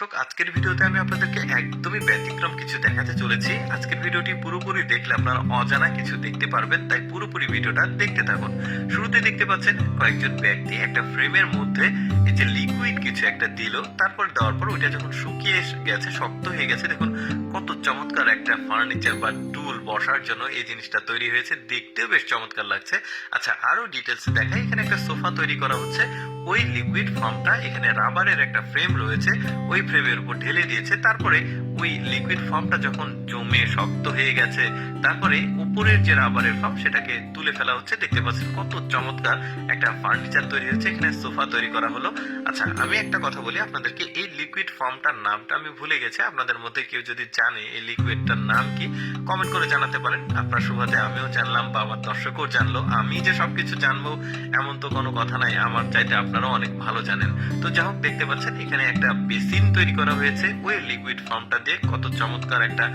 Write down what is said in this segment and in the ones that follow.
দর্শক, আজকের ভিডিওতে আমি আপনাদেরকে একদমই ব্যতিক্রম কিছু দেখাতে চলেছি। আজকের ভিডিওটি পুরোপুরি দেখলে আপনারা অজানা কিছু দেখতে পারবেন, তাই পুরোপুরি ভিডিওটা দেখতে থাকুন। শুরুতে দেখতে পাচ্ছেন কয়েকজন ব্যক্তি একটা ফ্রেমের মধ্যে এই যে লিকুইড কিছু একটা দিল, তারপর দেওয়ার পর ওইটা যখন শুকিয়ে গেছে, শক্ত হয়ে গেছে, দেখুন কত চমৎকার একটা ফার্নিচার বা টুল বসার জন্য এই জিনিসটা তৈরি হয়েছে। দেখতেও বেশ চমৎকার লাগছে। আচ্ছা, আরো ডিটেলস দেখাই। এখানে একটা সোফা তৈরি করা হচ্ছে। ওই লিকুইড ফর্মটা এখানে রাবারের একটা ফ্রেম রয়েছে, ওই ফ্রেমের উপর ঢেলে দিয়েছে। তারপরে ওই লিকুইড ফর্মটা যখন জমে শক্ত হয়ে গেছে, তারপরে উপরের যে রাবারের ফর্ম সেটাকে তুলে ফেলা হচ্ছে। দেখতে পাচ্ছেন কত চমৎকার একটা ফার্নিচার তৈরি হচ্ছে, এখানে সোফা তৈরি করা হলো। আচ্ছা, আমি একটা কথা বলি আপনাদেরকে, এই লিকুইড ফর্মটার নামটা আমি ভুলে গেছি। আপনাদের মধ্যে কেউ যদি জানে এই লিকুইডটার নাম কি, কমেন্ট করে জানাতে পারেন। আপনার সুবাদে আমিও জানলাম বা আমার দর্শকও জানলো। আমি যে সবকিছু জানবো এমন তো কোনো কথা নাই, আমার চাইতে আপনারাও অনেক ভালো জানেন। তো যাই হোক, দেখতে পাচ্ছেন এখানে একটা বেসিন তৈরি করা হয়েছে ওই লিকুইড ফর্মটা দিয়ে। কত চমৎকার একটা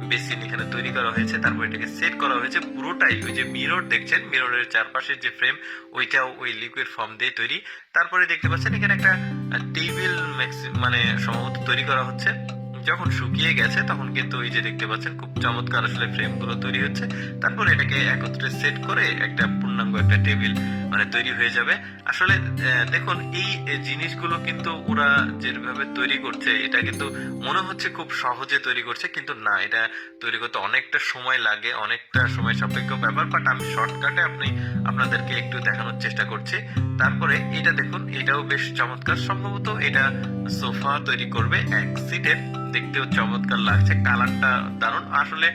বেসিন এখানে তৈরি করা হয়েছে। তারপর এটাকে সেট করা হয়েছে পুরোটাই। ওই যে মিরর দেখছেন, মিররের চারপাশের যে ফ্রেম, ওইটাও ওই লিকুইড ফর্ম দিয়ে তৈরি। তারপরে দেখতে পাচ্ছেন এখানে একটা টেবিল মানে সম্ভবত তৈরি করা হচ্ছে। যখন শুকিয়ে গেছে তখন কিন্তু এই যে দেখতে পাচ্ছেন খুব চমৎকার আসলে ফ্রেম গুলো তৈরি হচ্ছে। তারপর এটাকে একত্রে সেট করে একটা পূর্ণাঙ্গ একটা টেবিল মানে তৈরি হয়ে যাবে। আসলে দেখুন এই জিনিসগুলো কিন্তু ওরা যেভাবে তৈরি করছে, এটা কিন্তু মনে হচ্ছে খুব সহজে তৈরি করছে, কিন্তু না, এটা তৈরি করতে অনেকটা সময় লাগে, অনেকটা সময় সাপেক্ষ ব্যাপার। বাট আমি শর্টকাটে আপনাদেরকে একটু দেখানোর চেষ্টা করছি। তারপরে এটা দেখুন, এটাও বেশ চমৎকার। সম্ভবত এটা সোফা তৈরি করবে এক সিটের। দেখতেও চমৎকার লাগছে, কালারটা দারুণ। আসলে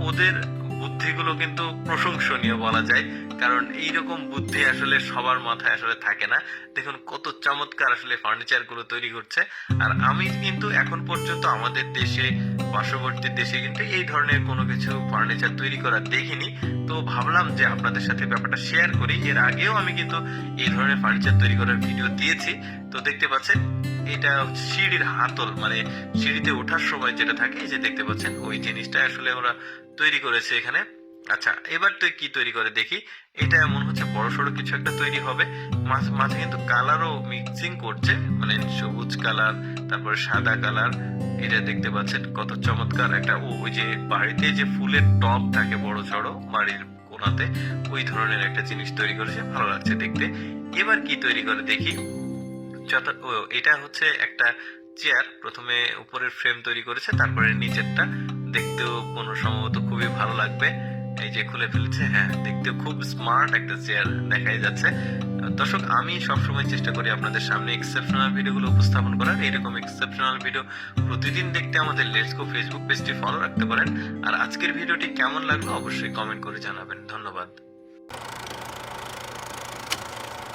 ওদের বুদ্ধিগুলো কিন্তু প্রশংসনীয় বলা যায়, কারণ এইরকম বুদ্ধি আসলে সবার মাথায় আসলে থাকে না। দেখুন কত চমৎকার আসলে ফার্নিচার গুলো তৈরি করছে। আর আমি কিন্তু এখন পর্যন্ত আমাদের দেশে, পার্শ্ববর্তী দেশে কিন্তু এই ধরনের কোনো কিছু ফার্নিচার তৈরি করা দেখিনি। তো ভাবলাম যে আপনাদের সাথে ব্যাপারটা শেয়ার করি। এর আগেও আমি কিন্তু এই ধরনের ফার্নিচার তৈরি করার ভিডিও দিয়েছি। তো দেখতে পাচ্ছেন এটা সিঁড়ির হাতল, মানে সিঁড়িতে ওঠার সময় যেটা থাকে, এই যে দেখতে পাচ্ছেন ওই জিনিসটা আসলে ওরা তৈরি করেছে এখানে। আচ্ছা, এবার তো কি তৈরি করে দেখি। এটা মনে হচ্ছে বড় সড়ো কিছু একটা তৈরি হবে। মাঝে কিন্তু কালারও মিক্সিং করছে, মানে সবুজ কালার, তারপরে সাদা কালার। এটা দেখতে পাচ্ছেন কত চমৎকার একটা। ওই যে বাড়িতে যে ফুলের টব থাকে বড় সড়ো বাড়ির কোনাতে, ওই ধরনের একটা জিনিস তৈরি করেছে, ভালো লাগছে দেখতে। এবার কি তৈরি করে দেখি। এটা হচ্ছে একটা চেয়ার। প্রথমে উপরের ফ্রেম তৈরি করেছে, তারপরে নিচেরটা। দেখতেও কোনো সম্ভবত খুবই ভালো লাগবে। এই যে খুলে ফেলেছে, হ্যাঁ, দেখতেও খুব স্মার্ট একটা চেয়ার দেখাই যাচ্ছে। দর্শক, আমি সবসময় চেষ্টা করি আপনাদের সামনে এক্সেপশনাল ভিডিওগুলো উপস্থাপন করার। এইরকম এক্সেপশনাল ভিডিও প্রতিদিন দেখতে আমাদের লেটস গো ফেসবুক পেজটি ফলো রাখতে পারেন। আর আজকের ভিডিওটি কেমন লাগলো অবশ্যই কমেন্ট করে জানাবেন। ধন্যবাদ।